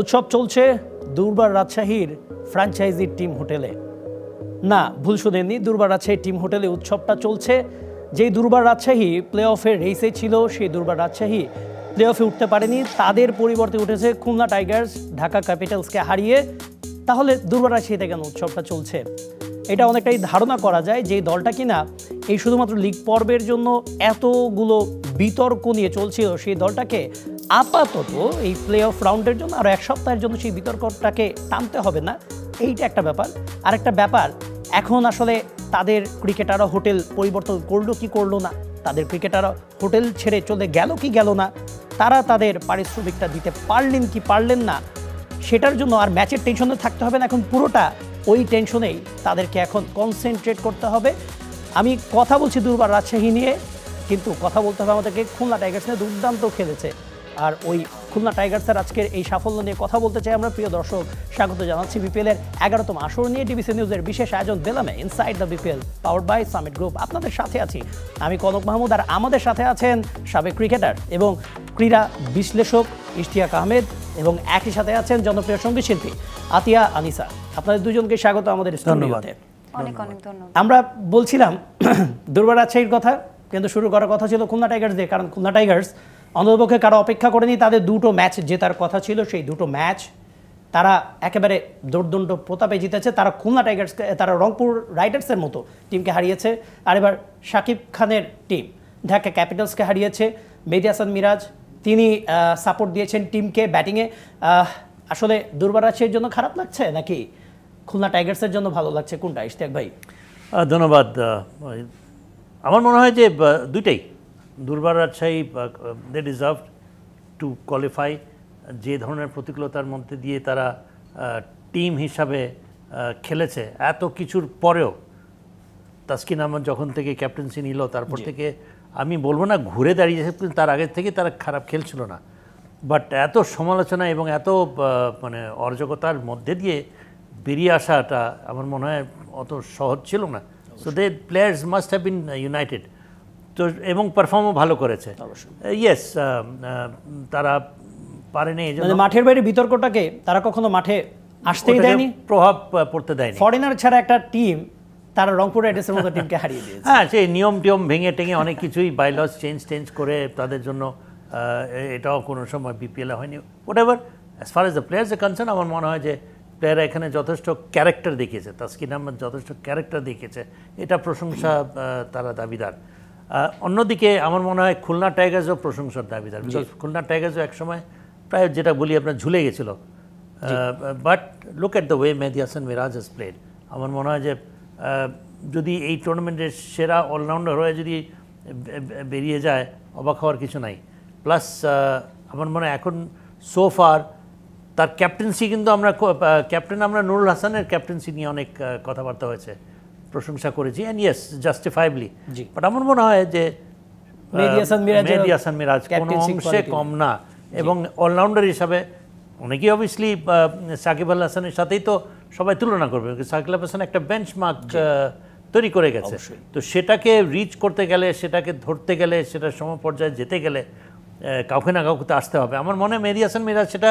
উৎসব চলছে দুর্বার রাজশাহীর ফ্র্যাঞ্চাইজি টিম হোটেলে। না, ভুল শুনেননি, দুর্বার রাজশাহী টিম হোটেলে উৎসবটা চলছে। যেই দুর্বার রাজশাহী প্লে অফের রেসে ছিল, সেই দুর্বার রাজশাহী প্লে অফে উঠতে পারেনি, তাদের পরিবর্তে উঠেছে খুলনা টাইগার্স ঢাকা ক্যাপিটালসকে হারিয়ে। তাহলে দুর্বার রাজশাহীতে কেন উৎসবটা চলছে? এটা অনেকটাই ধারণা করা যায় যে দলটা কিনা এই শুধুমাত্র লিগ পর্বের জন্য এতগুলো বিতর্ক নিয়ে চলছিল, সেই দলটাকে আপাতত এই প্লে অফ রাউন্ডের জন্য আরও এক সপ্তাহের জন্য সেই বিতর্কটাকে টানতে হবে না, এইটা একটা ব্যাপার। আরেকটা ব্যাপার, এখন আসলে তাদের ক্রিকেটাররা হোটেল পরিবর্তন করলো কি করলো না, তাদের ক্রিকেটাররা হোটেল ছেড়ে চলে গেল কি গেল না, তারা তাদের পারিশ্রমিকটা দিতে পারলেন কি পারলেন না, সেটার জন্য আর ম্যাচের টেনশনে থাকতে হবে না। এখন পুরোটা ওই টেনশনেই তাদেরকে এখন কনসেন্ট্রেট করতে হবে। আমি কথা বলছি দুর্বার রাজশাহী নিয়ে, কিন্তু কথা বলতে হবে আমাদেরকে খুলনা টাইগার্স নিয়ে। দুর্দান্ত খেলেছে, আর ওই খুলনা টাইগার্সের আজকের এই সাফল্য নিয়ে কথা বলতে চাই আমরা। প্রিয় দর্শক, স্বাগত জানাচ্ছি বিপিএলের 11তম আসর নিয়ে ডিবিসি নিউজের বিশেষ আয়োজন বেলামে inside the BPL, powered by Summit group. আপনাদের সাথে আছি আমি কনক মাহমুদ, আর আমাদের সাথে আছেন সাবেক ক্রিকেটার এবং ক্রীড়া বিশ্লেষক ইশতিয়াক আহমেদ, এবং একই সাথে আছেন জনপ্রিয় সঙ্গীত শিল্পী আতিয়া আনিসা। আপনাদের দুজনকে স্বাগত আমাদের স্টুডিওতে। অনেক অনেক ধন্যবাদ। আমরা বলছিলাম দুর্বার রাজশাহীর কথা, কিন্তু শুরু করার কথা ছিল খুলনা টাইগার্স দিয়ে, কারণ খুলনা টাইগার্স অন্ততপক্ষে কারো অপেক্ষা করেনি। তাদের দুটো ম্যাচ জেতার কথা ছিল, সেই দুটো ম্যাচ তারা একেবারে দৌড়দণ্ড প্রতাপে জিতেছে। তারা খুলনা টাইগার্সকে, তারা রংপুর রাইডার্সের মতো টিমকে হারিয়েছে, আর এবার শাকিব খানের টিম ঢাকা ক্যাপিটালসকে হারিয়েছে। মেহেদী হাসান মিরাজ তিনি সাপোর্ট দিয়েছেন টিমকে ব্যাটিংয়ে। আসলে দুর্বার রাজশাহীর জন্য খারাপ লাগছে নাকি খুলনা টাইগার্সের জন্য ভালো লাগছে, কোনটা ইশতিয়াক ভাই? ধন্যবাদ। আমার মনে হয় যে দুইটাই, Durbar Rajshahi they deserve to qualify. যে ধরনের প্রতিকূলতার মধ্যে দিয়ে তারা টিম হিসাবে খেলেছে, এত কিছুর পরেও তাসকিন আহমেদ যখন থেকে ক্যাপ্টেন্সি নিল, তারপর থেকে আমি বলবো না ঘুরে দাঁড়িয়েছে, কিন্তু তার আগের থেকে তারা খারাপ খেলছিল না। বাট এত সমালোচনা এবং এত মানে অরাজকতার মধ্যে দিয়ে বেরিয়ে আসাটা আমার মনে হয় অত সহজ ছিল না। So they players must have been united. তো এবং পারফর্মও ভালো করেছে। ইয়েস, তারা পারেনি, এই জন্য মাঠের বাইরে বিতর্কটাকে তারা কখনো মাঠে আসতেই দেয়নি, প্রভাব পড়তে দেয়নি। ফরেনার ছাড়া একটা টিম তারা রংপুর রাইডার্সের মতো টিমকে হারিয়ে দিয়েছে। হ্যাঁ, সেই নিয়ম টিয়ম ভেঙে টেঙে অনেক কিছুই বাইলস চেঞ্জ করে তাদের জন্য এটাও কোনো সময় বিপিএলে হয়নি। What ever, as far as the players A concern, আমার মনে হয় যে প্লেয়াররা এখানে যথেষ্ট ক্যারেক্টার দেখিয়েছে, তাসকিন আহমেদ যথেষ্ট ক্যারেক্টার দেখিয়েছে, এটা প্রশংসা তারা দাবিদার। অন্যদিকে আমার মনে হয় খুলনা টাইগার্সও প্রশংসার দাবিদার, বিকজ খুলনা টাইগার্সও একসময় প্রায় যেটা বলি আপনার ঝুলে গেছিলো। But look at the way Mehedi Hasan Miraz has played. আমার মনে হয় যে যদি এই টুর্নামেন্টের সেরা অলরাউন্ডার হয়ে যদি বেরিয়ে যায়, অবাক হওয়ার কিছু নাই। প্লাস আমার মনে হয় এখন সোফার তার ক্যাপ্টেন্সি, কিন্তু আমরা নুরুল হাসানের ক্যাপ্টেন্সি নিয়ে অনেক কথাবার্তা হয়েছে, প্রশংসা করেছি, অ্যান্ড ইয়েস জাস্টিফাইবলি। বাট আমার মনে হয় যে মেহেদী হাসান মিরাজ কোনো অংশে কম না, এবং অলরাউন্ডার হিসাবে অনেকেই অবভিয়াসলি সাকিব আল হাসানের সাথেই তো সবাই তুলনা করবে। সাকিব আল হাসান একটা বেঞ্চমার্ক তৈরি করে গেছে, তো সেটাকে রিচ করতে গেলে, সেটাকে ধরতে গেলে, সেটার সমপর্যায়ে যেতে গেলে কাউকে না কাউকে তো আসতে হবে। আমার মনে হয় মেহেদী হাসান মিরাজ সেটা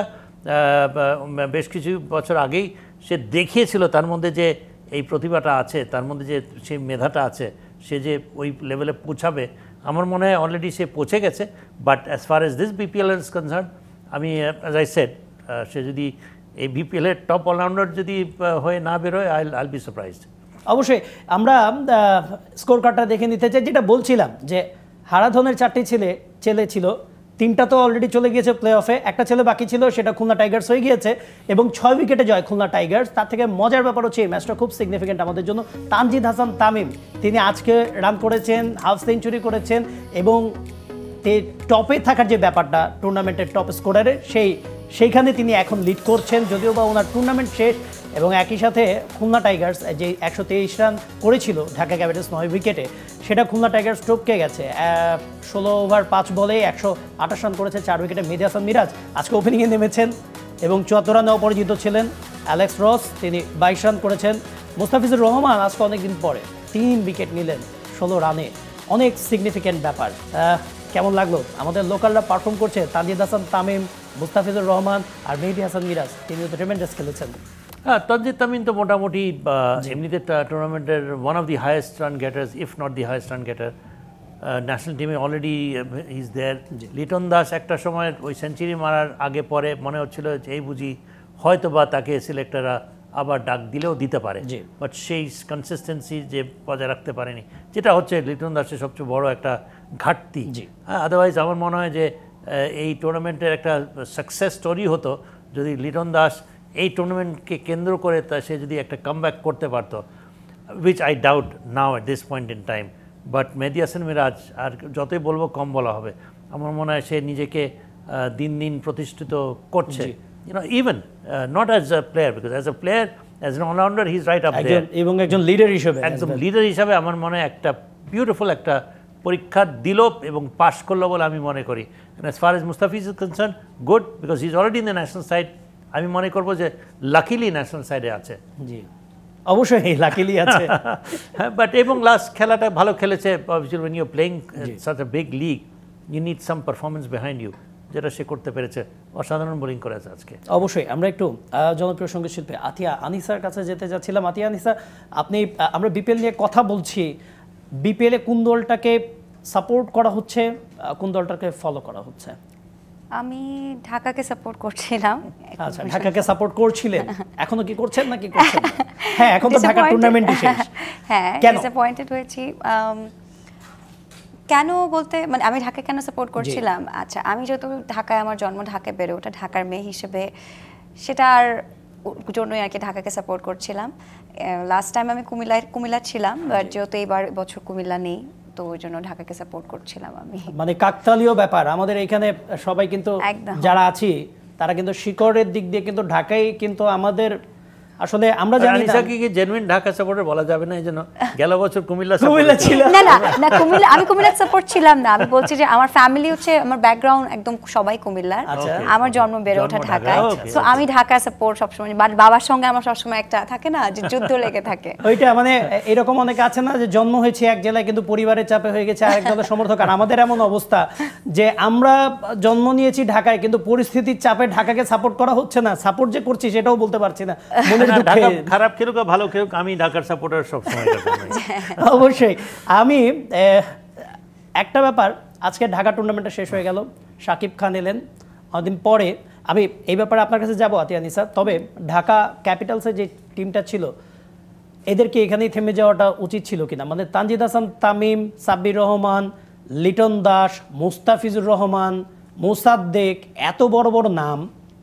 বেশ কিছু বছর আগেই সে দেখিয়েছিল, তার মধ্যে যে এই প্রতিভাটা আছে, তার মধ্যে যে সেই মেধাটা আছে, সে যে ওই লেভেলে পৌঁছাবে, আমার মনে হয় অলরেডি সে পৌঁছে গেছে। But as far age this BPL is concern, আমি অ্যাজ আই সেড, সে যদি এই বিপিএলের টপ অলরাউন্ডার যদি হয়ে না বেরোয়, আইল বি সারপ্রাইজড। অবশ্যই আমরা স্কোর কার্ডটা দেখে নিতে চাই। যেটা বলছিলাম যে হারাধনের 4টি ছেলে ছিল, 3টা তো অলরেডি চলে গিয়েছে প্লে অফে, একটা ছেলে বাকি ছিল, সেটা খুলনা টাইগার্স হয়ে গিয়েছে, এবং 6 উইকেটে জয় খুলনা টাইগার্স। তার থেকে মজার ব্যাপার হচ্ছে এই ম্যাচটা খুব সিগনিফিকেন্ট আমাদের জন্য। তানজিদ হাসান তামিম তিনি আজকে রান করেছেন, হাফ সেঞ্চুরি করেছেন, এবং টপে থাকার যে ব্যাপারটা টুর্নামেন্টের টপ স্কোরারে, সেইখানে তিনি এখন লিড করছেন, যদিও বা ওনার টুর্নামেন্ট শেষ। এবং একই সাথে খুলনা টাইগার্স যে 123 রান করেছিল ঢাকা ক্যাপিটালস 9 উইকেটে, সেটা খুলনা টাইগার্স টপকে গেছে। 16 ওভার 5 বলে 128 রান করেছে 4 উইকেটে মেহেদী হাসান মিরাজ। আজকে ওপেনিংয়ে নেমেছেন এবং 74 রানে অপরাজিত ছিলেন। অ্যালেক্স রস তিনি 22 রান করেছেন। মুস্তাফিজুর রহমান আজকে অনেকদিন পরে 3 উইকেট নিলেন 16 রানে, অনেক সিগনিফিক্যান্ট ব্যাপার। কেমন লাগলো? আমাদের লোকালরা পারফর্ম করছে, তানজিদ হাসান তামিম, মুস্তাফিজুর রহমান আর মেহেদী হাসান মিরাজ, তিনিও তো ট্রেমেন্ডাস খেলেছেন। হ্যাঁ, তানজিদ তামিম তো মোটামুটি এমনিতে টুর্নামেন্টের one of the highest run getters, if not the highest run গেটার। National টিমে already is there. Liton Das একটা সময় ওই সেঞ্চুরি মারার আগে পরে মনে হচ্ছিল যে এই বুঝি হয়তো বা তাকে সিলেক্টররা আবার ডাক দিলেও দিতে পারে, বাট সেই কনসিস্টেন্সি যে বজায় রাখতে পারেনি, যেটা হচ্ছে লিটন দাসের সবচেয়ে বড় একটা ঘাটতি। হ্যাঁ, আদারওয়াইজ আমার মনে হয় যে এই টুর্নামেন্টের একটা সাকসেস স্টোরি হতো যদি লিটন দাস এই টুর্নামেন্টকে কেন্দ্র করে সে যদি একটা কামব্যাক করতে পারতো, which I doubt now at this point in time. But Mehedi Hasan Miraz আর যতই বলবো কম বলা হবে, আমার মনে হয় সে নিজেকে দিন দিন প্রতিষ্ঠিত করছে। Even not as a player, because as a player, as an all-rounder, he's right up there. এবং একজন লিডার হিসেবে, একদম লিডার হিসাবে আমার মনে হয় একটা বিউটিফুল একটা পরীক্ষা দিল এবং পাশ করলো বলে আমি মনে করি। And as far as Mustafiz is concerned, good, because he's already in the national side. আমি মনে করবো যে লাকিলি ন্যাশনাল সাইডে আছে। জি, অবশ্যই লাকিলি আছে। বাট এবং লাস্ট খেলাটা ভালো খেলেছে। when you're playing such a big league, you need some performance behind you, যেটা সে করতে পেরেছে। অসাধারণ বোলিং করেছে আজকে। অবশ্যই আমরা একটু জনপ্রিয় সঙ্গীত শিল্পী আতিয়া আনিসার কাছে যেতে যাচ্ছিলাম। আতিয়া আনিসা, আপনি, আমরা বিপিএল নিয়ে কথা বলছি, বিপিএলে কোন দলটাকে সাপোর্ট করা হচ্ছে, কোন দলটাকে ফলো করা হচ্ছে? আমি ঢাকাকে সাপোর্ট করছিলাম। আচ্ছা, ঢাকাকে সাপোর্ট করছিলেন, এখনো কি করছেন নাকি করছেন? হ্যাঁ, এখন তো ঢাকা টুর্নামেন্টই শেষ। হ্যাঁ, ডিসঅ্যাপয়েন্টেড হয়েছি। কেন বলতে, মানে আমি ঢাকা কেন সাপোর্ট করছিলাম? আচ্ছা, আমি যেহেতু ঢাকায় আমার জন্ম, ঢাকায় বেড়ে ওঠা, ঢাকার মেয়ে হিসেবে সেটার জন্যই আর কি ঢাকাকে সাপোর্ট করছিলাম। লাস্ট টাইম আমি কুমিল্লা ছিলাম, বাট যেহেতু এইবার বছর কুমিল্লা নেই, তো ওই জন্য ঢাকাকে সাপোর্ট করছিলাম আমি। মানে কাকতালীয় ব্যাপার আমাদের এখানে, সবাই কিন্তু যারা আছি তারা কিন্তু শিকড়ের দিক দিয়ে কিন্তু ঢাকাই কিন্তু আমাদের, আসলে আমরা জানি না কি জেনুইন ঢাকা সাপোর্টার বলা যাবে না, এইজন্য গেল বছর কুমিল্লা ছিল না। না, কুমিল্লা, আমি কুমিল্লা সাপোর্ট ছিলাম না। আমি বলছি যে আমার ফ্যামিলি হচ্ছে, আমার ব্যাকগ্রাউন্ড একদম সবাই কুমিল্লার, আমার জন্ম বেড়ে ওঠা ঢাকায়, তো আমি ঢাকা সাপোর্ট সবসময়। বাবার সঙ্গে আমার সবসময় একটা থাকে না যে যুদ্ধ লেগে থাকে, ওইটা মানে এরকম অনেকে আছে না যে জন্ম হয়েছে এক জেলায় কিন্তু পরিবারের চাপে হয়ে গেছে আরেক দলের সমর্থক। আর আমাদের এমন অবস্থা যে আমরা জন্ম নিয়েছি ঢাকায়, কিন্তু পরিস্থিতির চাপে ঢাকাকে সাপোর্ট করা হচ্ছে না, সাপোর্ট যে করছি সেটাও বলতে পারছি না। খারাপ খেলুক ভালো খেলুক, আমি ঢাকার সাপোর্টার সবসময়। অবশ্যই। আমি একটা ব্যাপার, আজকে ঢাকা টুর্নামেন্টটা শেষ হয়ে গেল, শাকিব খান এলেন অনেকদিন পরে। আমি এই ব্যাপারে আপনার কাছে যাবো আতিয়া আনিসা, তবে ঢাকা ক্যাপিটালসের যে টিমটা ছিল এদেরকে এখানেই থেমে যাওয়াটা উচিত ছিল কিনা? মানে তানজিদ হাসান তামিম, সাব্বির রহমান, লিটন দাস, মুস্তাফিজুর রহমান, মোসাদ্দেক, এত বড় বড় নাম,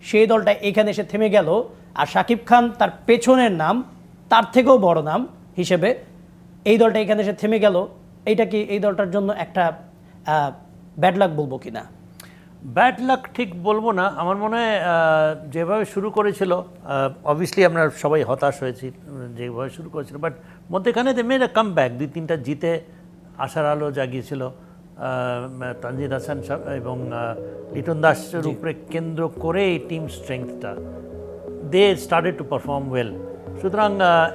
সেই দলটা এখানে এসে থেমে গেল। আর শাকিব খান তার পেছনের নাম, তার থেকেও বড় নাম হিসেবে এই দলটা এখানে এসে থেমে গেল। এইটা কি এই দলটার জন্য একটা ব্যাড লাক বলবো কিনা? ব্যাড লাক ঠিক বলবো না, আমার মনে হয় যেভাবে শুরু করেছিল, অবভিয়াসলি আমরা সবাই হতাশ হয়েছি যেভাবে শুরু করেছিল, বাট মধ্যেখানে they made a come back, 2-3টা জিতে আশার আলো জাগিয়েছিল। তানজিদ হাসান এবং লিটন দাসের উপরে কেন্দ্র করে এই টিম স্ট্রেংথটা, they started to perform well. সুতরাং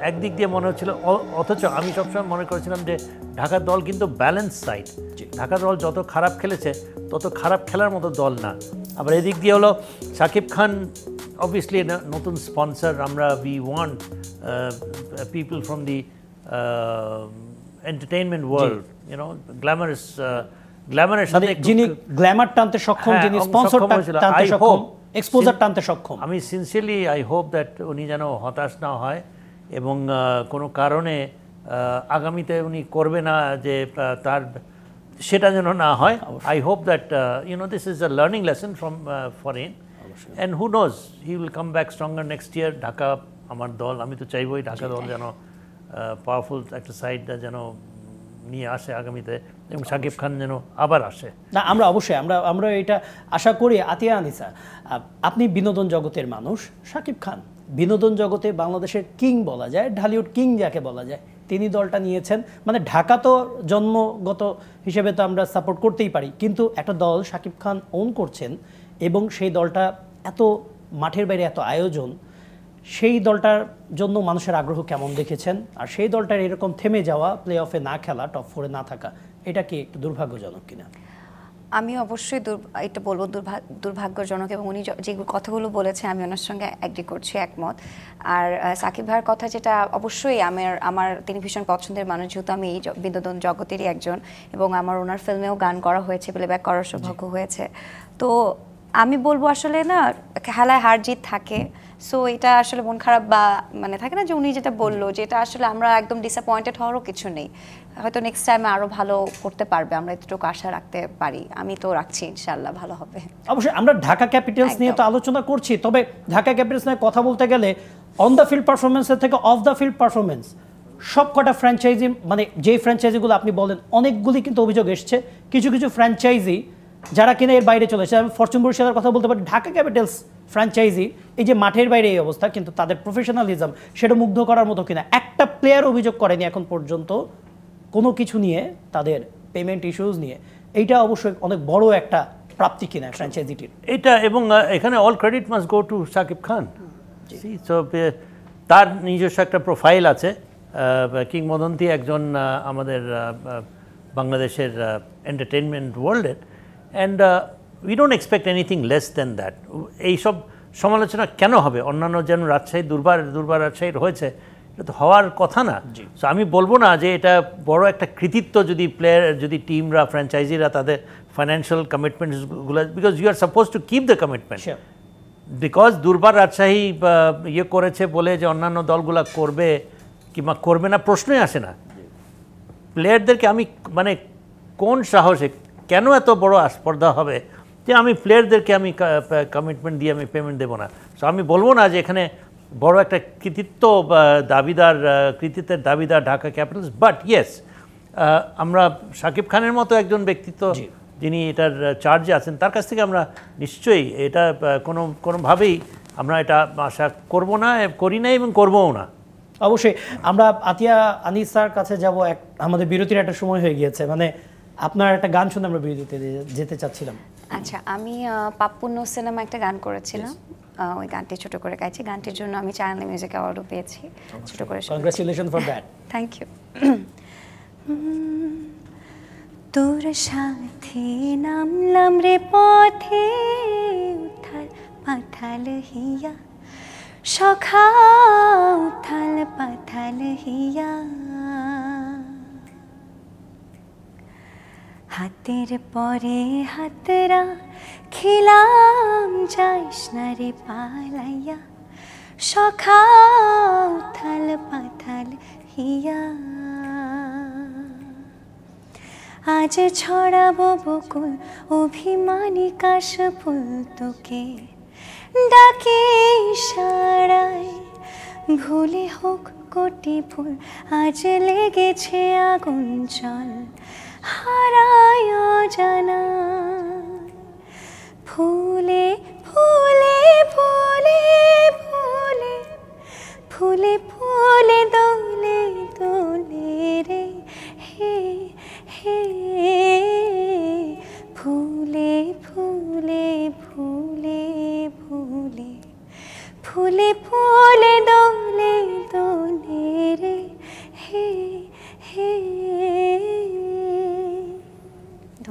একদিক দিয়ে মনে হচ্ছিল, অথচ আমি সবসময় মনে করেছিলাম যে ঢাকার দল কিন্তু ব্যালেন্স সাইড, ঢাকা দল যত খারাপ খেলেছে তত খারাপ খেলার মতো দল না। আবার এদিক দিয়ে হলো শাকিব খান অবভিয়াসলি নতুন স্পন্সর, আমরা we want people from the entertainment world, you know, গ্ল্যামারের সাথে যিনি গ্ল্যামার টানতে সক্ষম, যিনি স্পন্সর টানতে সক্ষম, এক্সপোজার টানতে সক্ষম। আমি সিনসিয়ারলি আই হোপ দ্যাট উনি যেন হতাশ না হয় এবং কোনো কারণে আগামীতে উনি করবে না যে তার, সেটা যেন না হয়। I hope that this is a learning lesson from for him, and who knows he will come back stronger next year. Dhaka আমার দল, আমি তো চাইবই ঢাকা দল যেন পাওয়ারফুল একটা সাইডটা যেন নিয়ে আসে আগামীতে, এবং শাকিব খান যেন আবার আসে। না, আমরা অবশ্যই আমরা এটা আশা করি। আতিয়া আনিসা, আপনি বিনোদন জগতের মানুষ, শাকিব খান বিনোদন জগতে বাংলাদেশের কিং বলা যায়, ঢালিউড কিং যাকে বলা যায়, তিনি দলটা নিয়েছেন। মানে ঢাকা তো জন্মগত হিসেবে তো আমরা সাপোর্ট করতেই পারি, কিন্তু একটা দল শাকিব খান ওন করছেন এবং সেই দলটা এত মাঠের বাইরে এত আয়োজন, সেই দলটার জন্য মানুষের আগ্রহ কেমন দেখেছেন? আর সেই দলটার এরকম থেমে যাওয়া, প্লে অফে না খেলা, টপ 4-এ না থাকা, এটা কি একটু দুর্ভাগ্যজনক কিনা? আমি অবশ্যই এটা বলবো দুর্ভাগ্যজনক, এবং উনি যে কথাগুলো বলেছে আমি ওনার সঙ্গে অ্যাগ্রি করছি, একমত। আর সাকিব ভাইয়ের কথা যেটা, অবশ্যই আমার তিনি ভীষণ পছন্দের মানুষ, যেহেতু আমি এই বিনোদন জগতেরই একজন, এবং আমার ওনার ফিল্মেও গান করা হয়েছে, প্লেব্যাক করার সৌভাগ্য হয়েছে। তো আমি বলবো আসলে না, খেলায় হার জিত থাকে, সো এটা আসলে মন খারাপ বা মানে থাকে না যে উনি যেটা বললো, যেটা আসলে আমরা একদম ডিসঅ্যাপয়েন্টেড হওয়ারও কিছু নেই, হয়তো নেক্সট টাইমে আরো ভালো করতে পারবে, আমরা এতটুকু আশা রাখতে পারি। আমি তো রাখছি, ইনশাআল্লাহ ভালো হবে। অবশ্যই আমরা ঢাকা ক্যাপিটালস নিয়ে তো আলোচনা করছি, তবে ঢাকা ক্যাপিটালস নিয়ে কথা বলতে গেলে অন দ্য ফিল্ড পারফরমেন্সের থেকে অফ দ্য ফিল্ড পারফরমেন্স সব কটা ফ্র্যাঞ্চাইজি, মানে যে ফ্র্যাঞ্চাইজিগুলো আপনি বলেন অনেকগুলি কিন্তু অভিযোগ এসছে, কিছু কিছু ফ্র্যাঞ্চাইজি যারা কিনা এর বাইরে চলেছে। আমি ফরচুন বরিশালের কথা বলতে পারি, ঢাকা ক্যাপিটালস ফ্র্যাঞ্চাইজি এই যে মাঠের বাইরে এই অবস্থা, কিন্তু তাদের প্রফেশনালিজম সেটা মুগ্ধ করার মতো কিনা। একটা প্লেয়ার অভিযোগ করেনি এখন পর্যন্ত কোনো কিছু নিয়ে, তাদের পেমেন্ট ইস্যুজ নিয়ে। এইটা অবশ্যই অনেক বড় একটা প্রাপ্তি কিনা ফ্র্যাঞ্চাইজিটির এটা। এবং এখানে all credit must go to Sakib Khan. So তার নিজস্ব একটা প্রোফাইল আছে, কিংবদন্তি একজন আমাদের বাংলাদেশের এন্টারটেনমেন্ট ওয়ার্ল্ডের, and we don't expect anything less than that. এইসব সমালোচনা কেন হবে? অন্যান্য যেন রাজশাহী দুর্বার রাজশাহীর হয়েছে, এটা তো হওয়ার কথা না। সো আমি বলবো না যে এটা বড় একটা কৃতিত্ব যদি প্লেয়ার, যদি টিমরা, ফ্র্যাঞ্চাইজিরা তাদের ফাইন্যান্সিয়াল কমিটমেন্টসগুলো, because you are suppose to keep the commitment. Because Durbar Rajshahi ইয়ে করেছে বলে যে অন্যান্য দলগুলো করবে কিংবা করবে না প্রশ্নই আসে না। প্লেয়ারদেরকে আমি মানে কোন সাহসে, কেন এত বড় আস্পর্ধা হবে যে আমি প্লেয়ারদেরকে আমি কমিটমেন্ট দিয়ে আমি পেমেন্ট দেবো না? সো আমি বলবো না যে এখানে বড় একটা কৃতিত্বের দাবিদার ঢাকা ক্যাপিটালস, বাট ইয়েস আমরা সাকিব খানের মতো একজন ব্যক্তিত্ব যিনি এটার চার্জে আছেন, তার কাছ থেকে আমরা নিশ্চয়ই এটা কোনোভাবেই আমরা এটা আশা করব না, করি না এবং করবও না। অবশ্যই আমরা আতিয়া আনিসার কাছে যাব। আমাদের বিরতির একটা সময় হয়ে গিয়েছে, মানে আপনার একটা গান শুনে আমরা বিরতিতে যেতে চাচ্ছিলাম। আচ্ছা, আমি পাপ্পুন্ন সিনেমা একটা গান করেছিলাম, ওই গানটি ছোট করে গাইছি। গানটির জন্য আমি চ্যানেল মিউজিক অ্যাওয়ার্ডও পেয়েছি, ছোট করে। Congratulation for that. Thank you. তোর সাথে নামলাম রে পথে, উথাল পাথাল হিয়া সখা, উথাল পাথাল হিয়া, হাতের পরে হাতরা খিলাম, যাইস না রে পালাইয়া সখা, উথাল পাথাল হিয়া। আজ ছড়াবো বকুল অভিমানী কাশ ফুল, তোকে ডাকে ইশারায়, ভুলে হোক কোটি ফুল, আজ লেগেছে আগুন জল, হারায় অজানা ফুলে ফুলে ফুলে ফুলে ফুলে ফুলে দোলে দোলে রে হে হে, ফুলে ফুলে ফুলে ফুলে ফুলে ফুলে দোলে দোলে রে হে হে।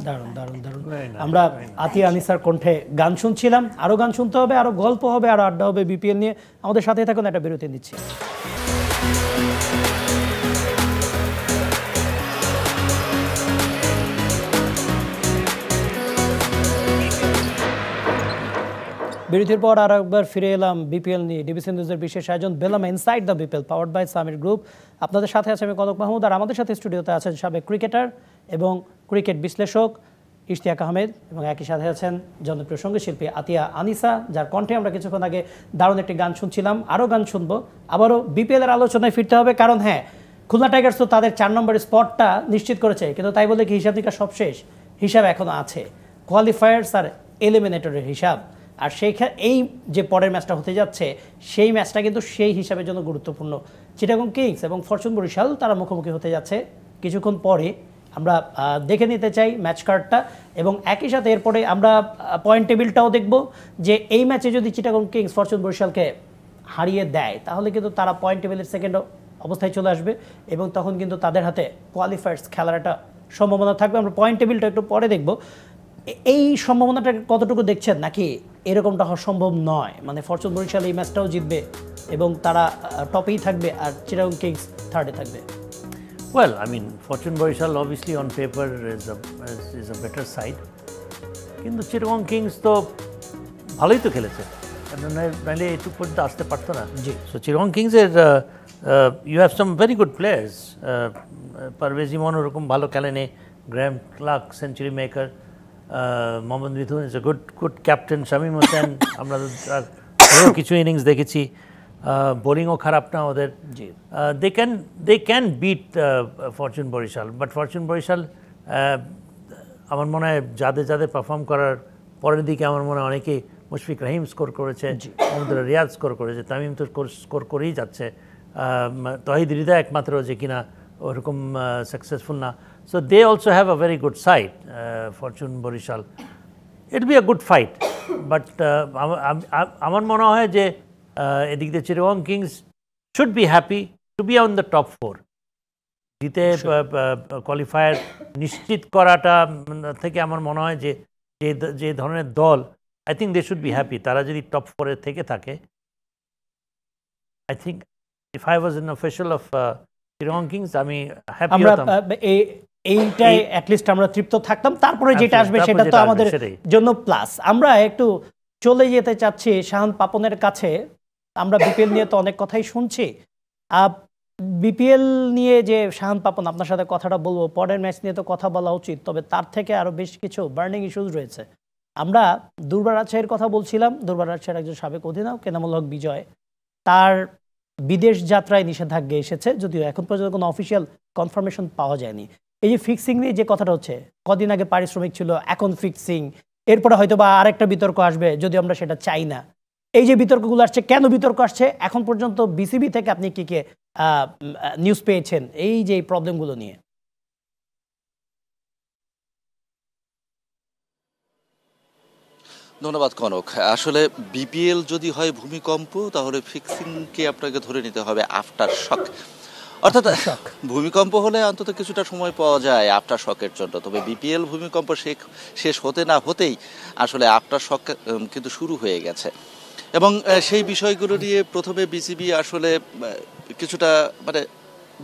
দারুণ দারুণ দারুণ। আমরা আতিয়া আনিসার কণ্ঠে গান শুনছিলাম, আরো গান শুনতে হবে, আরো গল্প হবে, আরো আড্ডা হবে বিপিএল নিয়ে। আমাদের সাথে থাকুন, একটা বিরতি নিচ্ছি। বিরতির পর আর একবার ফিরে এলাম বিপিএল নিয়ে। ডিবিসি নিউজের বিশেষ আয়োজন বেলাম inside the BPL, powered by Summit group. আপনাদের সাথে আছে আমি কনক মাহমুদ, আর আমাদের সাথে স্টুডিওতে আছেন সাবেক ক্রিকেটার এবং ক্রিকেট বিশ্লেষক ইশতিয়াক আহমেদ, এবং একই সাথে আছেন জনপ্রিয় সঙ্গীত শিল্পী আতিয়া আনিসা, যার কণ্ঠে আমরা কিছুক্ষণ আগে দারুণ একটি গান শুনছিলাম। আরও গান শুনবো, আবারও বিপিএলের আলোচনায় ফিরতে হবে, কারণ হ্যাঁ, খুলনা টাইগার্স তো তাদের 4 নম্বরের স্পটটা নিশ্চিত করেছে, কিন্তু তাই বলে কি হিসাব নিকাশ সব শেষ? হিসাব এখনও আছে, কোয়ালিফায়ার্স আর এলিমিনেটরের হিসাব। আর এই যে পরের ম্যাচটা হতে যাচ্ছে, সেই ম্যাচটা কিন্তু সেই হিসাবের জন্য গুরুত্বপূর্ণ। চিটাগং কিংস এবং ফরচুন বরিশাল তারা মুখোমুখি হতে যাচ্ছে কিছুক্ষণ পরে। আমরা দেখে নিতে চাই ম্যাচ কার্ডটা, এবং একই সাথে এরপরে আমরা পয়েন্ট টেবিলটাও দেখব যে এই ম্যাচে যদি চিটাগং কিংস ফরচুন বরিশালকে হারিয়ে দেয়, তাহলে কিন্তু তারা পয়েন্ট টেবিলের সেকেন্ড অবস্থায় চলে আসবে, এবং তখন কিন্তু তাদের হাতে কোয়ালিফায়ার্স খেলার একটা সম্ভাবনা থাকবে। আমরা পয়েন্ট টেবিলটা একটু পরে দেখব। এই সম্ভাবনাটা কতটুকু দেখছেন, নাকি এরকমটা হওয়া সম্ভব নয়? মানে ফরচুন বরিশাল এই ম্যাচটাও জিতবে এবং তারা টপেই থাকবে আর চিটাগং কিংস থার্ডে থাকবে। Well, I mean, Fortune Barishal obviously on paper is a better side. কিন্তু চিটাগং কিংস তো ভালোই তো খেলেছে, নাহলে এইটুকু পর্যন্ত আসতে পারতো না। জি। সো চিটাগং কিংসের you have some very good players. Parvez Emon ওরকম ভালো খেলেনি, Graham Clark century maker, Mohammad Mithun is a good captain, Shamim Hossain আমরা কিছু ইনিংস দেখেছি, বোলিংও খারাপ না ওদের। জি। They can beat Fortune Barishal, but Fortune Barishal আমার মনে হয় যাদের পারফর্ম করার পরের দিকে আমার মনে হয় অনেকেই, মুশফিক রহিম স্কোর করেছে, মোহাম্মদ রিয়াদ স্কোর করেছে, তামিম তো স্কোর করেই যাচ্ছে, তহিদ হৃদয় একমাত্র যে কিনা ওরকম সাকসেসফুল না। So they also have a very good side fortune Barishal. It be a good fight, but আমার মনে হয় যে এদিক দিয়ে Chittagong kings should be happy to be on the top 4, জিতে কোয়ালিফায়ার নিশ্চিত করাটা থেকে আমার মনে হয় যে ধরনের দল, I think they should be happy. তারা যদি টপ 4-এ থেকে থাকে, I think if I was an official of Chittagong kings আমি হ্যাপি হতাম। এইটাই অ্যাটলিস্ট আমরা তৃপ্ত থাকতাম, তারপরে যেটা আসবে সেটা তো আমাদের জন্য প্লাস। আমরা একটু চলে যেতে চাচ্ছি শাহান পাপনের কাছে। আমরা বিপিএল নিয়ে তো অনেক কথাই শুনছি, বিপিএল নিয়ে যে শাহান পাপন আপনার সাথে কথাটা বলবো, পরের ম্যাচ নিয়ে তো কথা বলা উচিত, তবে তার থেকে আরও বেশ কিছু বার্নিং ইস্যুজ রয়েছে। আমরা দুর্বার রাজশাহীর কথা বলছিলাম। দুর্বার রাজশাহীর একজন সাবেক অধিনায়ক এনামুল হক বিজয়, তার বিদেশ যাত্রায় নিষেধাজ্ঞা এসেছে, যদিও এখন পর্যন্ত কোনো অফিসিয়াল কনফার্মেশন পাওয়া যায়নি। এই যে ফিক্সিং নিয়ে যে কথাটা হচ্ছে, কদিন আগে পারিশ্রমিক ছিল, এখন ফিক্সিং, এরপরে হয়তো বা আরেকটা বিতর্ক আসবে, যদিও আমরা সেটা চাই না। এই যে বিতর্কগুলো আসছে, কেন বিতর্ক আসছে, এখন পর্যন্ত বিসিবি থেকে আপনি কি কি নিউজ পেয়েছেন এই যে প্রবলেমগুলো নিয়ে? ধন্যবাদ কনক। আসলে বিপিএল যদি হয় ভূমিকম্প, তাহলে ফিক্সিংকে আপনাকে ধরে নিতে হবে আফটার শক। অর্থাৎ ভূমিকম্প হলে অন্তত কিছুটা সময় পাওয়া যায় আফটার শকের জন্য, তবে বিপিএল ভূমিকম্প শেষ হতে না হতেই আসলে আফটার শক কিন্তু শুরু হয়ে গেছে। এবং সেই বিষয়গুলো নিয়ে প্রথমে বিসিবি আসলে কিছুটা মানে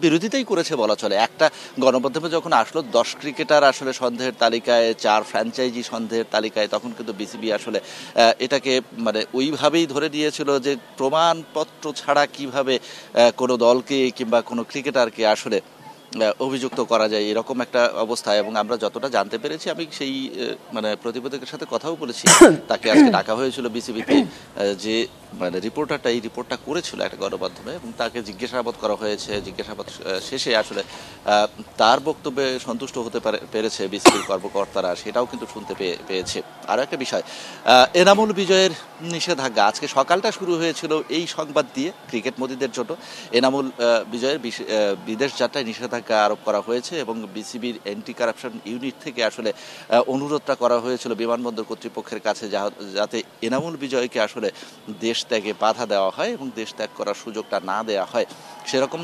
বিরোধিতাই করেছে বলা চলে। একটা গণমাধ্যমে যখন আসলো 10 ক্রিকেটার আসলে সন্দেহের তালিকায়, 4 ফ্র্যাঞ্চাইজি সন্দেহের তালিকায়, তখন কিন্তু বিসিবি আসলে এটাকে মানে ওইভাবেই ধরে নিয়েছিল যে প্রমাণপত্র ছাড়া কিভাবে কোনো দলকে কিংবা কোনো ক্রিকেটারকে আসলে অভিযুক্ত করা যায়, এরকম একটা অবস্থা। এবং আমরা যতটা জানতে পেরেছি, আমি সেই মানে প্রতিবেদকের সাথে কথাও বলেছি, তাকে আজকে ডাকা হয়েছিল বিসিবিতে, যে মানে রিপোর্টারটা এই রিপোর্টটা করেছিল একটা গণমাধ্যমে, এবং তাকে জিজ্ঞাসাবাদ করা হয়েছে। জিজ্ঞাসাবাদ শেষে আসলে তার বক্তব্যে সন্তুষ্ট হতে পেরেছে বিসিবির কর্মকর্তারা, সেটাও কিন্তু শুনতে পেয়েছে। আরও একটা বিষয়, এনামুল বিজয়ের নিষেধাজ্ঞা আজকে সকালটা শুরু হয়েছিল এই সংবাদ দিয়ে ক্রিকেট মোদীদের জন্য। এনামুল বিজয়ের বিদেশ যাত্রায় নিষেধাজ্ঞা আরোপ করা হয়েছে এবং বিসিবির অ্যান্টি কারাপশন ইউনিট থেকে আসলে অনুরোধটা করা হয়েছিল বিমানবন্দর কর্তৃপক্ষের কাছে, যাতে এনামুল বিজয়কে আসলে দেশ ত্যাগে বাধা দেওয়া হয় এবং দেশ ত্যাগ করার সুযোগটা না দেওয়া হয়। সেরকম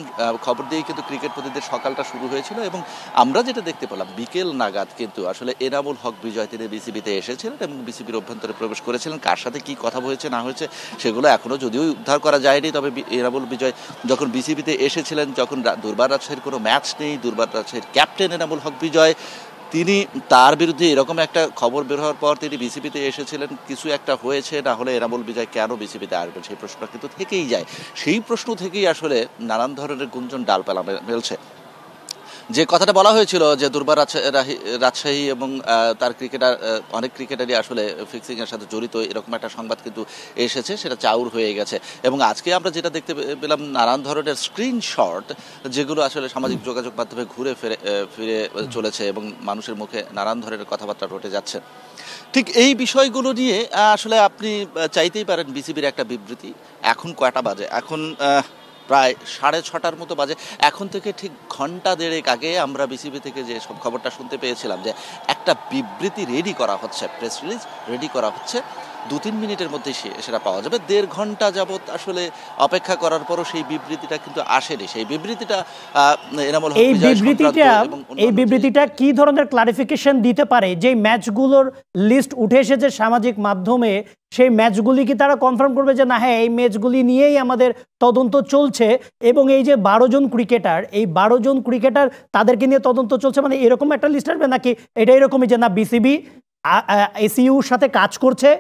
খবর দিয়েই কিন্তু ক্রিকেট মোদীদের সকালটা শুরু হয়েছিল। এবং আমরা যেটা দেখতে পেলাম, বিকেল নাগাদ কিন্তু আসলে এনামুল হক বিজয় তিনি বিসিবিতে এসেছিলেন এবং বিসিবির অভ্যন্তরে প্রবেশ করেছিলেন। কার সাথে কি কথা হয়েছে না হয়েছে সেগুলো এখনও যদিও উদ্ধার করা যায়নি, তবে এনামুল বিজয় যখন বিসিবিতে এসেছিলেন, যখন দুর্বার রাজশাহীর কোনো ম্যাচ নেই, দুর্বার রাজশাহীর ক্যাপ্টেন এনামুল হক বিজয়, তিনি তার বিরুদ্ধে এরকম একটা খবর বের হওয়ার পর তিনি বিসিবিতে এসেছিলেন, কিছু একটা হয়েছে, না হলে এনামুল বিজয় কেন বিসিবিতে আসবেন সেই প্রশ্নটা কিন্তু থেকেই যায়। সেই প্রশ্ন থেকেই আসলে নানান ধরনের গুঞ্জন ডালপালা মেলছে। যে কথাটা বলা হয়েছিল যে দুর্বার রাজশাহী এবং তার ক্রিকেটার, অনেক ক্রিকেটারই আসলে ফিক্সিংয়ের সাথে জড়িত, এরকম একটা সংবাদ কিন্তু এসেছে, সেটা চাউর হয়ে গেছে। এবং আজকে আমরা যেটা দেখতে পেলাম, নানান ধরনের স্ক্রিনশট যেগুলো আসলে সামাজিক যোগাযোগ মাধ্যমে ঘুরে ফিরে চলেছে এবং মানুষের মুখে নানান ধরনের কথাবার্তা রটে যাচ্ছে। ঠিক এই বিষয়গুলো নিয়ে আসলে আপনি চাইতেই পারেন বিসিবির একটা বিবৃতি। এখন কয়টা বাজে? এখন প্রায় 6:30 মতো বাজে। এখন থেকে ঠিক ঘন্টা দেড়েক আগে আমরা বিসিবি থেকে যে সব খবরটা শুনতে পেয়েছিলাম যে একটা বিবৃতি রেডি করা হচ্ছে, প্রেস রিলিজ রেডি করা হচ্ছে, 2-3 মিনিটের মধ্যে সেটা পাওয়া যাবে। 1.5 ঘন্টা যাবত আসলে অপেক্ষা করার পরও সেই বিবৃতিটা কিন্তু আসেনি। সেই বিবৃতিটা এনামুল হক এই বিবৃতিটা কি ধরনের ক্লারিফিকেশন দিতে পারে? যে ম্যাচগুলোর লিস্ট উঠে এসেছে সামাজিক মাধ্যমে, সেই ম্যাচগুলি কি তারা কনফার্ম করবে যে না হ্যাঁ এই ম্যাচগুলি নিয়েই আমাদের তদন্ত চলছে, এবং এই যে 12 জন ক্রিকেটার, এই 12 জন ক্রিকেটার তাদেরকে নিয়ে তদন্ত চলছে, মানে এরকম একটা লিস্ট আসবে? নাকি এটা এরকমই যে না বিসিবি এসইউর সাথে কাজ করছে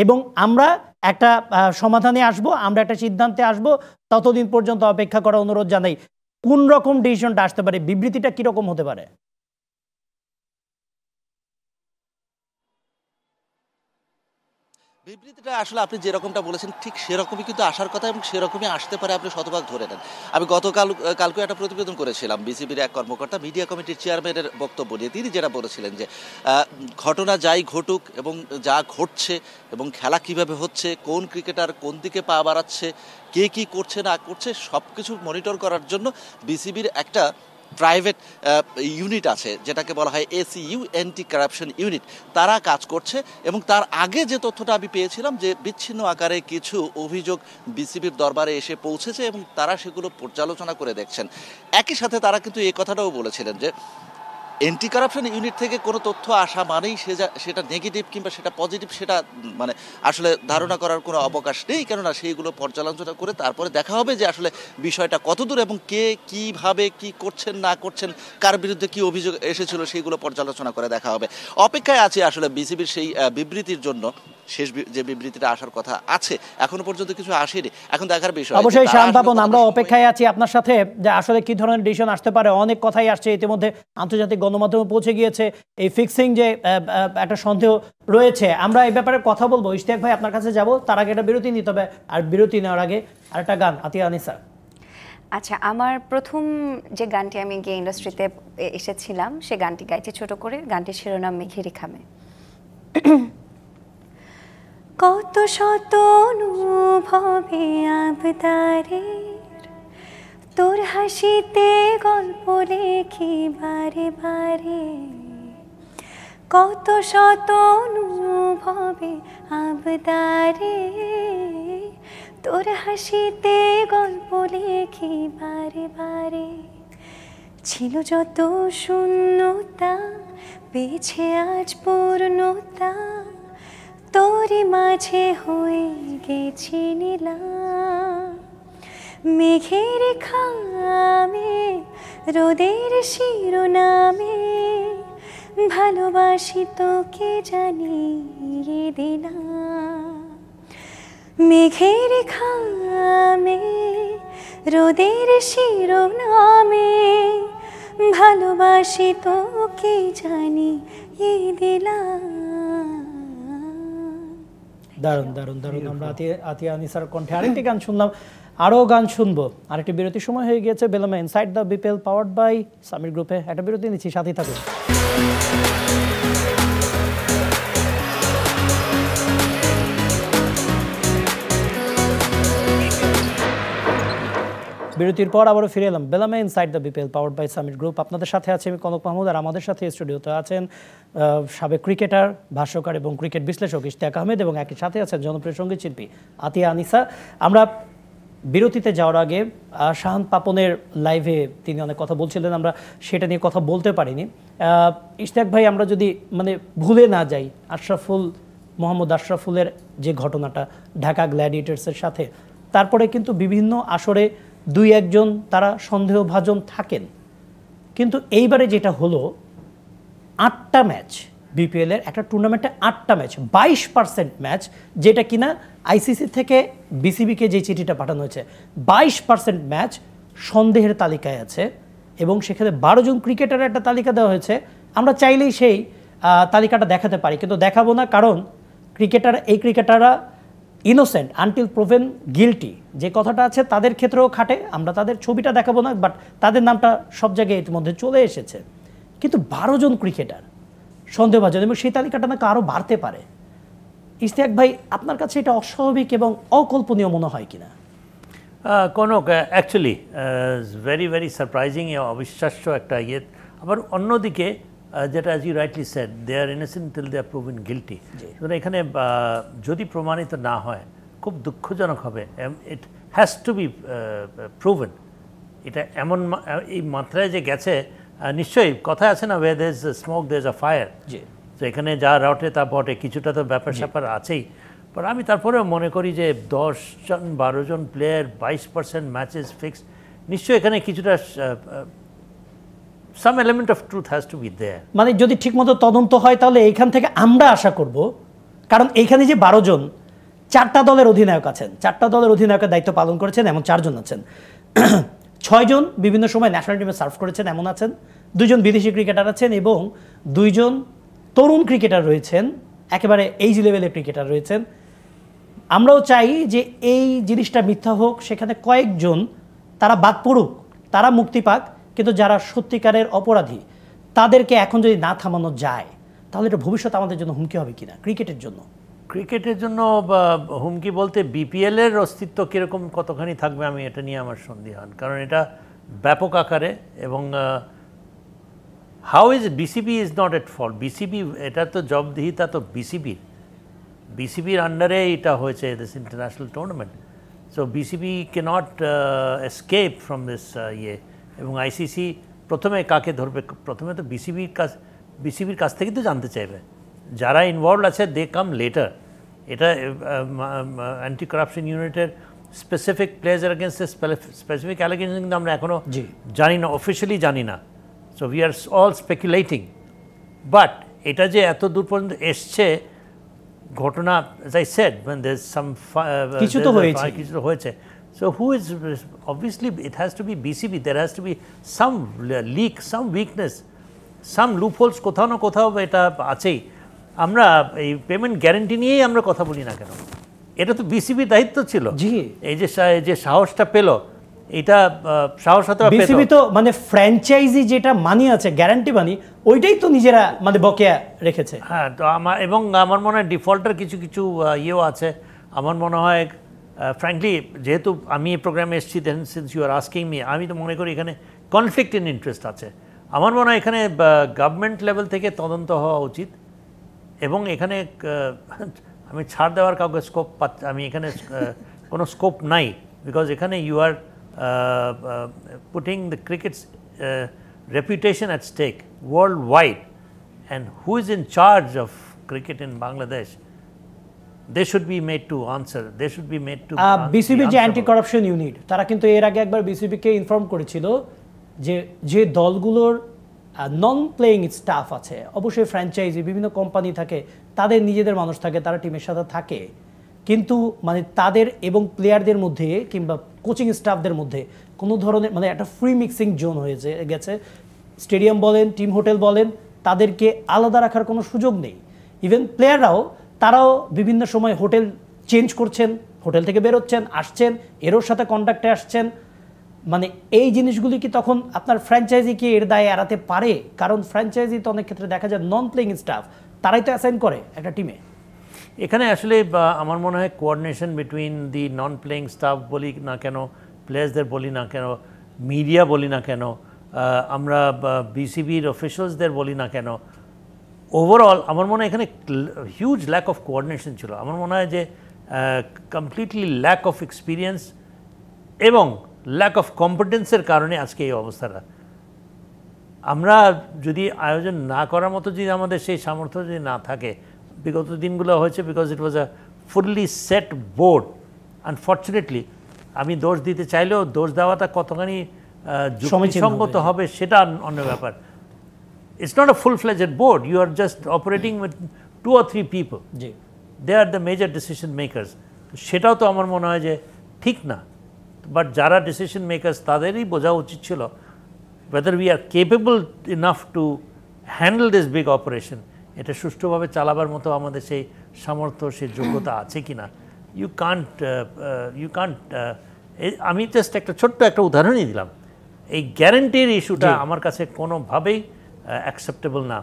এবং আমরা একটা সমাধানে আসব, আমরা একটা সিদ্ধান্তে আসব, ততদিন পর্যন্ত অপেক্ষা করার অনুরোধ জানাই? কোন রকম ডিসিশনটা আসতে পারে? বিবৃতিটা কিরকম হতে পারে? বিবৃতিটা আসলে আপনি যেরকমটা বলেছেন ঠিক সেরকমই কিন্তু আসার কথা, এবং সেরকমই আসতে পারে, আপনি শতভাগ ধরে নেন। আমি কালকে একটা প্রতিবেদন করেছিলাম বিসিবির এক কর্মকর্তা মিডিয়া কমিটির চেয়ারম্যানের বক্তব্য নিয়ে। তিনি যেটা বলেছিলেন যে ঘটনা যাই ঘটুক এবং যা ঘটছে এবং খেলা কিভাবে হচ্ছে, কোন ক্রিকেটার কোন দিকে পা বাড়াচ্ছে, কে কি করছে না করছে, সব কিছু মনিটর করার জন্য বিসিবির একটা প্রাইভেট ইউনিট আছে যেটাকে বলা হয় এসইউ, অ্যান্টি কারাপশন ইউনিট। তারা কাজ করছে, এবং তার আগে যে তথ্যটা আমি পেয়েছিলাম যে বিচ্ছিন্ন আকারে কিছু অভিযোগ বিসিবির দরবারে এসে পৌঁছেছে এবং তারা সেগুলো পর্যালোচনা করে দেখছেন। একই সাথে তারা কিন্তু এই কথাটাও বলেছিলেন যে অ্যান্টি কারাপশন ইউনিট থেকে কোনো তথ্য আসা মানেই সেটা নেগেটিভ কিংবা সেটা পজিটিভ, সেটা মানে আসলে ধারণা করার কোনো অবকাশ নেই, কেননা সেইগুলো পর্যালোচনা করে তারপরে দেখা হবে যে আসলে বিষয়টা কতদূর এবং কে কিভাবে কি করছেন না করছেন, কার বিরুদ্ধে কি অভিযোগ এসেছিল, সেইগুলো পর্যালোচনা করে দেখা হবে। অপেক্ষায় আছে আসলে বিসিবির সেই বিবৃতির জন্য। শেষ যে বিবৃতিটা আসার কথা আছে এখনো পর্যন্ত কিছু আসেনি, এখন দেখার বিষয়। অবশ্যই শান্ত পাপন, আমরা অপেক্ষায় আছি আপনার সাথে যে আসলে কি ধরনের ডিসিশন আসতে পারে। অনেক কথাই আসছে ইতিমধ্যে, আন্তর্জাতিক গণমাধ্যমে পৌঁছে গিয়েছে এই ফিক্সিং যে একটা সন্দেহ রয়েছে। আমরা এই ব্যাপারে কথা বলবো। ইশতিয়াক ভাই আপনার কাছে যাব, তার আগে একটা বিরতি নিতে হবে, আর বিরতি নেওয়ার আগে আরেকটা গান আতিয়া আনিসা। আচ্ছা, আমার প্রথম যে গানটি আমি গিয়ে ইন্ডাস্ট্রিতে এসেছিলাম সে গানটি গাইছি ছোট করে। গানটির শিরোনাম মেঘের খামে। কত শত অনুভবে আবদারের, তোর হাসিতে গল্প লেখি বারে বারে। কত শত অনুভবে আবদারে, তোর হাসিতে গল্প লেখি বারে বারে। ছিল যত শূন্যতা পেয়েছে আজ পূর্ণতা, তোরই মাঝে হয়ে গেছি নীলা। মেঘের খামে রোদের শিরোনামে, ভালোবাসি তোকে জানিয়ে দিলাম। মেঘের খামে রোদের শিরোনামে, ভালোবাসি তোকে জানিয়ে দিলাম। দারুণ দারুণ দারুণ। আমরা আতিয়া আনিসার কণ্ঠে আরেকটি গান শুনলাম, আরও গান শুনবো। আরেকটি বিরতির সময় হয়ে গিয়েছে। বেলমা inside the BPL powered by Samir গ্রুপে একটা বিরতি নিচ্ছি, সাথেই থাকুন। বিরতির পর আবারও ফিরে এলাম বেলামে inside the BPL powered by Summit group. আপনাদের সাথে আছে আমি কনক মাহমুদ, আর আমাদের সাথে স্টুডিওতে আছেন সাবেক ক্রিকেটার, ভাষ্যকার এবং ক্রিকেট বিশ্লেষক ইশতিয়াক আহমেদ, এবং একই সাথে আছেন জনপ্রিয় সঙ্গীত শিল্পী আতিয়া আনিসা। আমরা বিরতিতে যাওয়ার আগে শাহান পাপনের লাইভে তিনি অনেক কথা বলছিলেন, আমরা সেটা নিয়ে কথা বলতে পারিনি। ইশতিয়াক ভাই, আমরা যদি মানে ভুলে না যাই মোহাম্মদ আশরাফুলের যে ঘটনাটা ঢাকা গ্ল্যাডিয়েটর্সের সাথে, তারপরে কিন্তু বিভিন্ন আসরে 2-1 তারা সন্দেহভাজন থাকেন, কিন্তু এইবারে যেটা হলো 8টা ম্যাচ, বিপিএলের একটা টুর্নামেন্টে 8টা ম্যাচ, 22% ম্যাচ, যেটা কিনা আইসিসি থেকে বিসিবিকে যে চিঠিটা পাঠানো হয়েছে, 22% ম্যাচ সন্দেহের তালিকায় আছে, এবং সেখানে 12 জন ক্রিকেটারের একটা তালিকা দেওয়া হয়েছে। আমরা চাইলেই সেই তালিকাটা দেখাতে পারি, কিন্তু দেখাবো না, কারণ এই ক্রিকেটাররা ইনোসেন্ট আনটিল প্রুভেন গিলটি, যে কথাটা আছে তাদের ক্ষেত্রেও খাটে। আমরা তাদের ছবিটা দেখাবো না, বাট তাদের নামটা সব জায়গায় ইতিমধ্যে চলে এসেছে। কিন্তু 12 জন ক্রিকেটার সন্দেহভাজন, এবং সেই তালিকাটা নাকি আরও বাড়তে পারে। ইশতিয়াক ভাই, আপনার কাছে এটা অস্বাভাবিক এবং অকল্পনীয় মনে হয় কিনা? Konok, actually very very surprising, অবিশ্বাস্য একটা ইয়ে। আবার অন্যদিকে যেটা as you rightly said they are innocent till they are proven guilty. সুতরাং এখানে যদি প্রমাণিত না হয় খুব দুঃখজনক হবে। It has to be proven. এটা এমন এই মাত্রায় যে গেছে, নিশ্চয়ই কথায় আছে না, way there is smoke there is a fire. তো এখানে যা রটে তা বটে, কিছুটা তো ব্যাপার স্যাপার আছেই। বাট আমি তারপরেও মনে করি যে 10 জন 12 জন প্লেয়ার, 22% ম্যাচেস ফিক্সড, নিশ্চয়ই এখানে কিছুটা some element of truth has to be there. মানে যদি ঠিকমতো তদন্ত হয় তাহলে এইখান থেকে আমরা আশা করব, কারণ এইখানে যে 12 জন 4টা দলের অধিনায়ক আছেন, 4টা দলের অধিনায়কের দায়িত্ব পালন করেছেন এমন 4 জন আছেন। 6 জন বিভিন্ন সময় ন্যাশনাল টিমে সার্ভ করেছেন এমন আছেন, 2 জন বিদেশি ক্রিকেটার আছেন এবং 2 জন তরুণ ক্রিকেটার রয়েছেন, একেবারে এইজ লেভেলের ক্রিকেটার রয়েছেন। আমরাও চাই যে এই জিনিসটা মিথ্যা হোক, সেখানে কয়েকজন তারা বাদ পড়ুক, তারা মুক্তি পাক, কিন্তু যারা সত্যিকারের অপরাধী তাদেরকে এখন যদি না থামানো যায় তাহলে এটা ভবিষ্যৎ আমাদের জন্য হুমকি হবে কিনা ক্রিকেটের জন্য। ক্রিকেটের জন্য হুমকি বলতে বিপিএল এর অস্তিত্ব কীরকম কতখানি থাকবে আমি এটা নিয়ে আমার সন্দিহান, কারণ এটা ব্যাপক আকারে। এবং how is BCB is not at fault. BCB এটা তো জবাবদিহিতা তো বিসিবির আন্ডারে এটা হয়েছে this international tournament. So BCB can't escape from this ইয়ে। এবং আইসিসি প্রথমে কাকে ধরবে, প্রথমে তো বিসিবির কাছ থেকে তো জানতে চাইবে, যারা ইনভলভ আছে দে কাম লেটার। এটা অ্যান্টি কারাপশন ইউনিটের specific players against specific allegation কিন্তু আমরা এখনও জানি না, অফিসিয়ালি জানি না। So we are all speculating. But এটা যে এত দূর পর্যন্ত এসছে ঘটনা, as I said, when there's some কিছু তো হয়েছে। So who is, obviously it has to be BCB, there has to be some leak, some weakness, some loopholes কোথাও না কোথাও এটা আছেই। আমরা এই পেমেন্ট গ্যারান্টি নিয়েই আমরা কথা বলি না কেন, এটা তো বিসিবির দায়িত্ব ছিল। এই যে সাহসটা পেল, এটা সাহস হতে বিসিবি তো মানে ফ্র্যাঞ্চাইজি যেটা মানি আছে, গ্যারান্টি মানি, ওইটাই তো নিজেরা মানে বকেয়া রেখেছে। হ্যাঁ, তো এবং আমার মনে হয় ডিফল্টের কিছু কিছু ইয়েও আছে। আমার মনে হয় ফ্র্যাঙ্কলি, যেহেতু আমি এই প্রোগ্রামে এসেছি, then since you are asking me, আমি তো মনে করি এখানে কনফ্লিক্ট ইন ইন্টারেস্ট আছে। আমার মনে হয় এখানে গভর্নমেন্ট লেভেল থেকে তদন্ত হওয়া উচিত। এবং এখানে আমি ছাড় দেওয়ার কাউকে স্কোপ পাচ্ছি, আমি এখানে কোনো স্কোপ নাই, বিকজ এখানে you are putting the cricket's reputation at stake worldwide, and who is in charge of cricket in Bangladesh, they should be made to answer, they should be made to BCB যে anti corruption unit, তারা কিন্তু এর আগে একবার বিসিবিকে inform করেছিল যে দলগুলোর নন playing staff আছে, অবশ্যই ফ্র্যাঞ্চাইজি বিভিন্ন কোম্পানি থাকে, তাদের নিজেদের মানুষ থাকে, তারা টিমের সাথে থাকে, কিন্তু মানে তাদের এবং প্লেয়ারদের মধ্যে কিংবা কোচিং স্টাফদের মধ্যে কোনো ধরনের মানে একটা ফ্রি মিক্সিং জোন হয়েছে গেছে। স্টেডিয়াম বলেন, টিম হোটেল বলেন, তাদেরকে আলাদা রাখার কোনো সুযোগ নেই। ইভেন প্লেয়াররাও তারাও বিভিন্ন সময় হোটেল চেঞ্জ করছেন, হোটেল থেকে বেরোচ্ছেন, আসছেন, এরও সাথে কন্ট্যাক্টে আসছেন। মানে এই জিনিসগুলি কি তখন আপনার ফ্র্যাঞ্চাইজি কি এর দায়ে এড়াতে পারে? কারণ ফ্র্যাঞ্চাইজি তো অনেক ক্ষেত্রে দেখা যায় নন প্লেইং স্টাফ, তারাই তো অ্যাসাইন করে একটা টিমে। এখানে আসলে আমার মনে হয় coordination between the non playing staff বলি না কেন, প্লেয়ার্সদের বলি না কেন, মিডিয়া বলি না কেন, আমরা বিসিবির অফিসিয়ালসদের বলি না কেন, ওভারঅল আমার মনে হয় এখানে হিউজ ল্যাক অফ কোঅর্ডিনেশন ছিল। আমার মনে হয় যে কমপ্লিটলি ল্যাক অফ এক্সপিরিয়েন্স এবং ল্যাক অফ কম্পিটেন্সের কারণে আজকে এই অবস্থাটা। আমরা যদি আয়োজন না করার মতো যদি আমাদের সেই সামর্থ্য যদি না থাকে, বিগত দিনগুলো হয়েছে because it was a fully set board. Unfortunately আমি দোষ দিতে চাইলেও দোষ দেওয়াটা কতখানি যুক্তিসঙ্গত হবে সেটা অন্য ব্যাপার। It's not a full-fledged board. You are just operating with 2 or 3 people. They are the major decision makers. সেটাও তো আমার মনে হয় যে ঠিক না। বাট যারা ডিসিশন মেকার্স তাদেরই বোঝা উচিত ছিল whether we are capable enough to handle this big operation. এটা সুষ্ঠুভাবে চালাবার মতো আমাদের সেই সামর্থ্য, সেই যোগ্যতা আছে কিনা। ইউ কান্ট আমি জাস্ট একটা ছোট্ট একটা উদাহরণই দিলাম। এই গ্যারান্টির ইস্যুটা আমার কাছে কোনোভাবেই অ্যাকসেপ্টেবল না।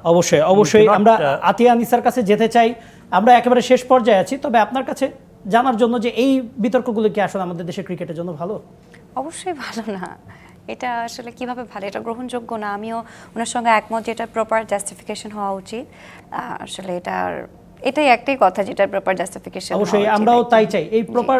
অবশ্যই আমরা আতিয়া আনিসার কাছে যেতে চাই। আমরা একেবারে শেষ পর্যায়ে আছি, তবে আপনার কাছে জানার জন্য যে এই বিতর্কগুলো কি আসলে আমাদের দেশের ক্রিকেটের জন্য ভালো? অবশ্যই ভালো না। এটা আসলে কিভাবে ভালো, এটা গ্রহণযোগ্য না। আমিও ওনার সঙ্গে একমত, যেটা প্রপার জাস্টিফিকেশন হওয়া উচিত। আসলে এটাই একটাই কথা, যেটা প্রপার জাস্টিফিকেশন। অবশ্যই আমরাও তাই চাই, এই প্রপার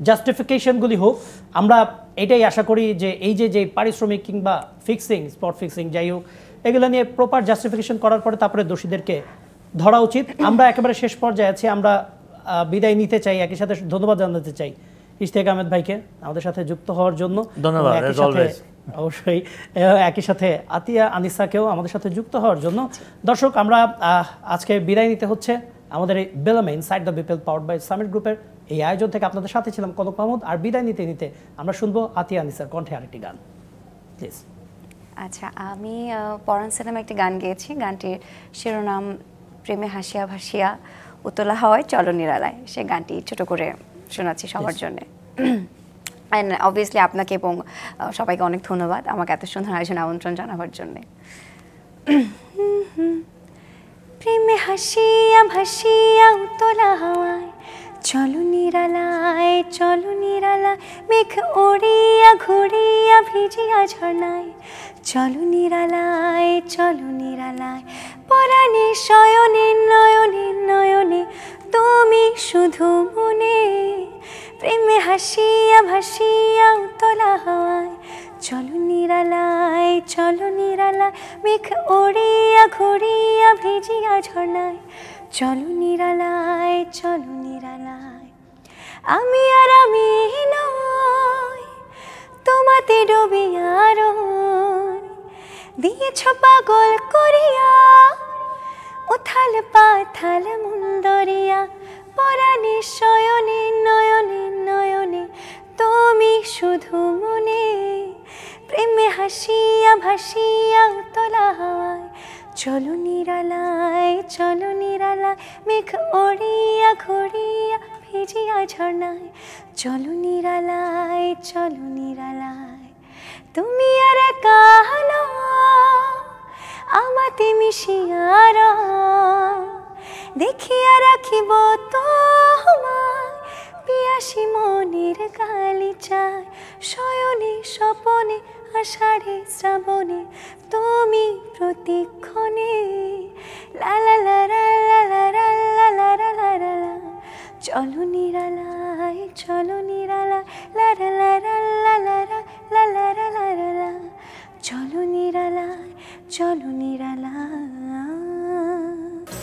জাস্টিফিকেশনগুলি হোক। আমরা এটাই আশা করি যে এই যে পারিশ্রমিক কিংবা ফিক্সিং, স্পট ফিক্সিং যাই হোক, এগুলো নিয়ে প্রপার জাস্টিফিকেশন করার পরে তারপরে দোষীদেরকে ধরা উচিত। আমরা একেবারে শেষ পর্যায়ে আছি, আমরা বিদায় নিতে চাই। একই সাথে ধন্যবাদ জানাতে চাই ইশতিয়াক আহমেদ ভাইকে আমাদের সাথে যুক্ত হওয়ার জন্য। ধন্যবাদ। অবশ্যই একই সাথে আতিয়া আনিসাকেও আমাদের সাথে যুক্ত হওয়ার জন্য। দর্শক, আমরা আজকে বিদায় নিতে হচ্ছে আমাদের এই বেলামে inside the BPL powered by Summit গ্রুপের এই আয়োজন থেকে। আপনাদের সাথে ছিলাম কনক মাহমুদ। আর বিদায় নিতে নিতে আমরা শুনবো আতিয়া আনিসার কণ্ঠে আরেকটি গান, প্লিজ। আচ্ছা, আমি পরাণ সিনেমা একটি গান গেয়েছি। গানটির শিরোনাম প্রেমে হাসিয়া ভাসিয়া উতলা হাওয়ায় চলো নিরালায়। সেই গানটি ছোট করে শোনাচ্ছি সবার জন্য। অ্যান্ড অবভিয়াসলি আপনাকে এবং সবাইকে অনেক ধন্যবাদ আমাকে এত সুন্দর আয়োজন আমন্ত্রণ জানাবার জন্য। প্রেমে হাসিয়া ভাসিয়া উতলা হাওয়ায় চলো নিরালায়, চলো নিরালায়, মেঘ উড়িয়া ঘুরিয়া ভিজিয়া ঝর্ণায়, চলো নিরালায়, চলো নিরালায়, পরাণে শয়নে নয়নে নয়নে তুমি শুধু মনে। প্রেমে হাসিয়া ভাসিয়া উতলা হাওয়ায় চলো নিরালায়, চলো নিরালায়, মেঘ উড়িয়া ঘুরিয়া ভিজিয়া ঝর্ণায়, চলো নিরালায়, চলো নিরালায়। আমি আর আমি নই, তোমাতে ডুবিয়া রই, দিয়েছ পাগল করিয়া উথাল পাথাল মুন্দরিয়া, পরাণে শয়নে নয়নে নয়নে তুমি শুধু মনে। প্রেমে হাসিয়া ভাসিয়া উতলা হাওয়ায় চলো নিরালায়, চলো নিরালায়, মেঘ উড়িয়া ঘুরিয়া ভিজিয়া ঝর্ণায়, চলো নিরালায়, চলো নিরালায়। তুমি আর একা আমাতে মিশিয়া দেখিয়া রাখিব তোমায়, পিয়াসী মনের গালিচায়, শয়নে স্বপনে আষাঢ়ে শ্রাবণে তুমি প্রতিক্ষণে। লা লা লা লা লা লা লা লা লা লা লা লা, চলো নিরালায়, চলো নিরালায়, লা লা লা লা লা লা লা লা লা লা লা, চলো নিরালায়, চলো নিরালায়।